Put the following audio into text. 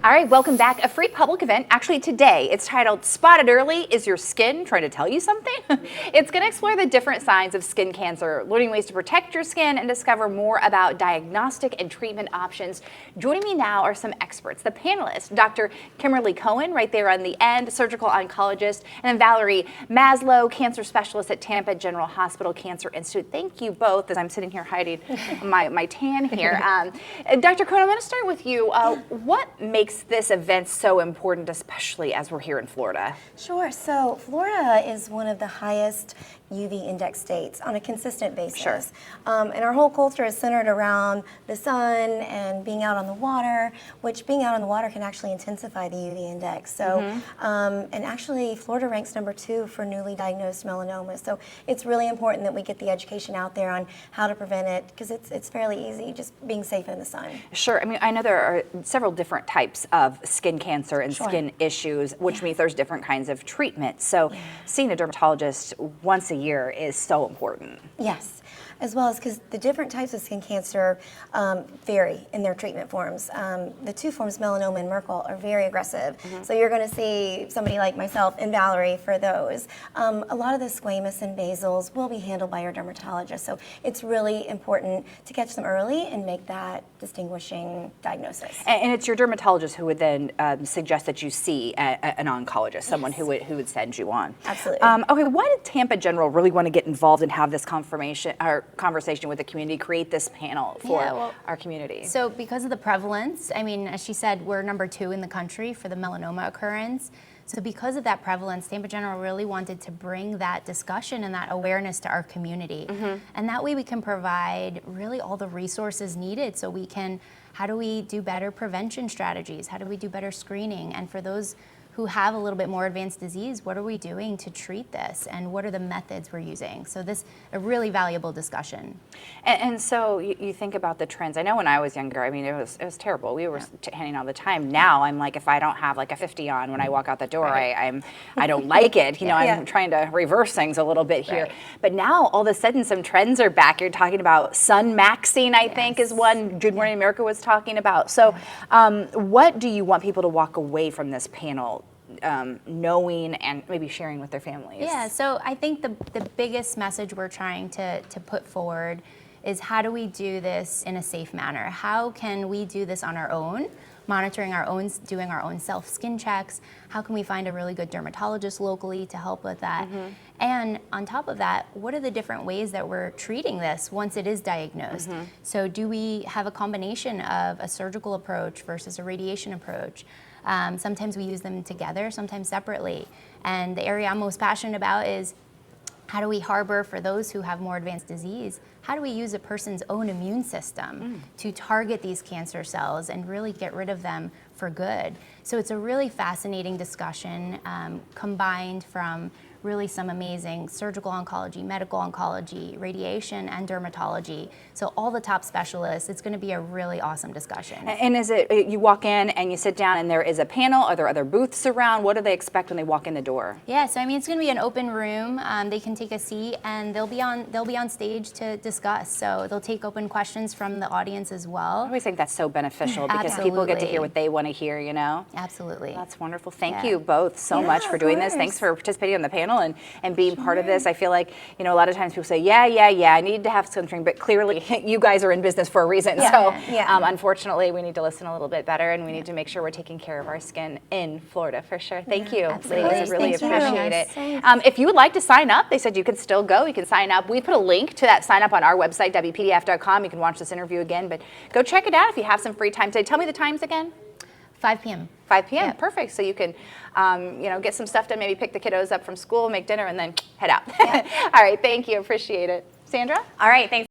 All right, welcome back. A free public event, actually today. It's titled Spotted Early, Is Your Skin Trying to Tell You Something? It's going to explore the different signs of skin cancer, learning ways to protect your skin and discover more about diagnostic and treatment options. Joining me now are some experts. The panelists, Dr. Kimberly Cohen, right there on the end, surgical oncologist, and then Valerie Maslow, cancer specialist at Tampa General Hospital Cancer Institute. Thank you both, as I'm sitting here hiding my tan here. Dr. Cohen, I'm going to start with you. What makes this event so important, especially as we're here in Florida? Sure. So Florida is one of the highest UV index states on a consistent basis. Sure. And our whole culture is centered around the sun and being out on the water, which being out on the water can actually intensify the UV index. So, and actually Florida ranks #2 for newly diagnosed melanoma. So it's really important that we get the education out there on how to prevent it, because it's fairly easy, just being safe in the sun. Sure. I mean, I know there are several different types of skin cancer and skin issues, which means there's different kinds of treatment. So seeing a dermatologist once a year is so important. Yes, as well as because the different types of skin cancer vary in their treatment forms. The two forms, melanoma and Merkel, are very aggressive. So you're going to see somebody like myself and Valerie for those. A lot of the squamous and basals will be handled by your dermatologist. So it's really important to catch them early and make that distinguishing diagnosis. And it's your dermatologist who would then suggest that you see an oncologist, someone who would send you on. Absolutely. Okay, why did Tampa General really want to get involved and have this conversation with the community, create this panel for our community? So because of the prevalence, I mean, as she said, we're #2 in the country for the melanoma occurrence. So because of that prevalence, Tampa General really wanted to bring that discussion and that awareness to our community. And that way we can provide really all the resources needed so we can, how do we do better prevention strategies? How do we do better screening? And for those who have a little bit more advanced disease, what are we doing to treat this, and what are the methods we're using? So this a really valuable discussion. And so you think about the trends. I know when I was younger, I mean, it was terrible. We were tanning all the time. Now I'm like, if I don't have like a 50 on when I walk out the door, I don't like it. You know, I'm trying to reverse things a little bit here. But now all of a sudden some trends are back. You're talking about sun maxing, I think, is one Good Morning America was talking about. So what do you want people to walk away from this panel knowing and maybe sharing with their families? Yeah, so I think the biggest message we're trying to put forward is, how do we do this in a safe manner? How can we do this on our own, monitoring our own, doing our own self skin checks? How can we find a really good dermatologist locally to help with that? And on top of that, what are the different ways that we're treating this once it is diagnosed? So do we have a combination of a surgical approach versus a radiation approach? Sometimes we use them together, sometimes separately. And the area I'm most passionate about is, how do we harbor, for those who have more advanced disease, how do we use a person's own immune system to target these cancer cells and really get rid of them for good? So it's a really fascinating discussion, combined from really some amazing surgical oncology, medical oncology, radiation, and dermatology. So all the top specialists. It's going to be a really awesome discussion. And is it, you walk in and you sit down and there is a panel? Are there other booths around? What do they expect when they walk in the door? Yeah, so I mean, it's going to be an open room. They can take a seat and they'll be on stage to discuss. So they'll take open questions from the audience as well. I always think that's so beneficial because people get to hear what they want to hear, you know? Absolutely. That's wonderful. Thank you both so much for doing this. Thanks for participating on the panel and being part of this. I feel like, you know, a lot of times people say, yeah, I need to have something, but clearly you guys are in business for a reason. So unfortunately, we need to listen a little bit better, and we need to make sure we're taking care of our skin in Florida for sure. Thank you, ladies. I really appreciate it. If you would like to sign up, they said you could still go. You can sign up. We put a link to that sign up on our website, WPDF.com. You can watch this interview again, but go check it out if you have some free time today. Tell me the times again. 5 p.m. 5 p.m. Yep. Perfect. So you can, you know, get some stuff done, maybe pick the kiddos up from school, make dinner, and then head out. All right. Thank you. Appreciate it. Sandra? All right. Thanks.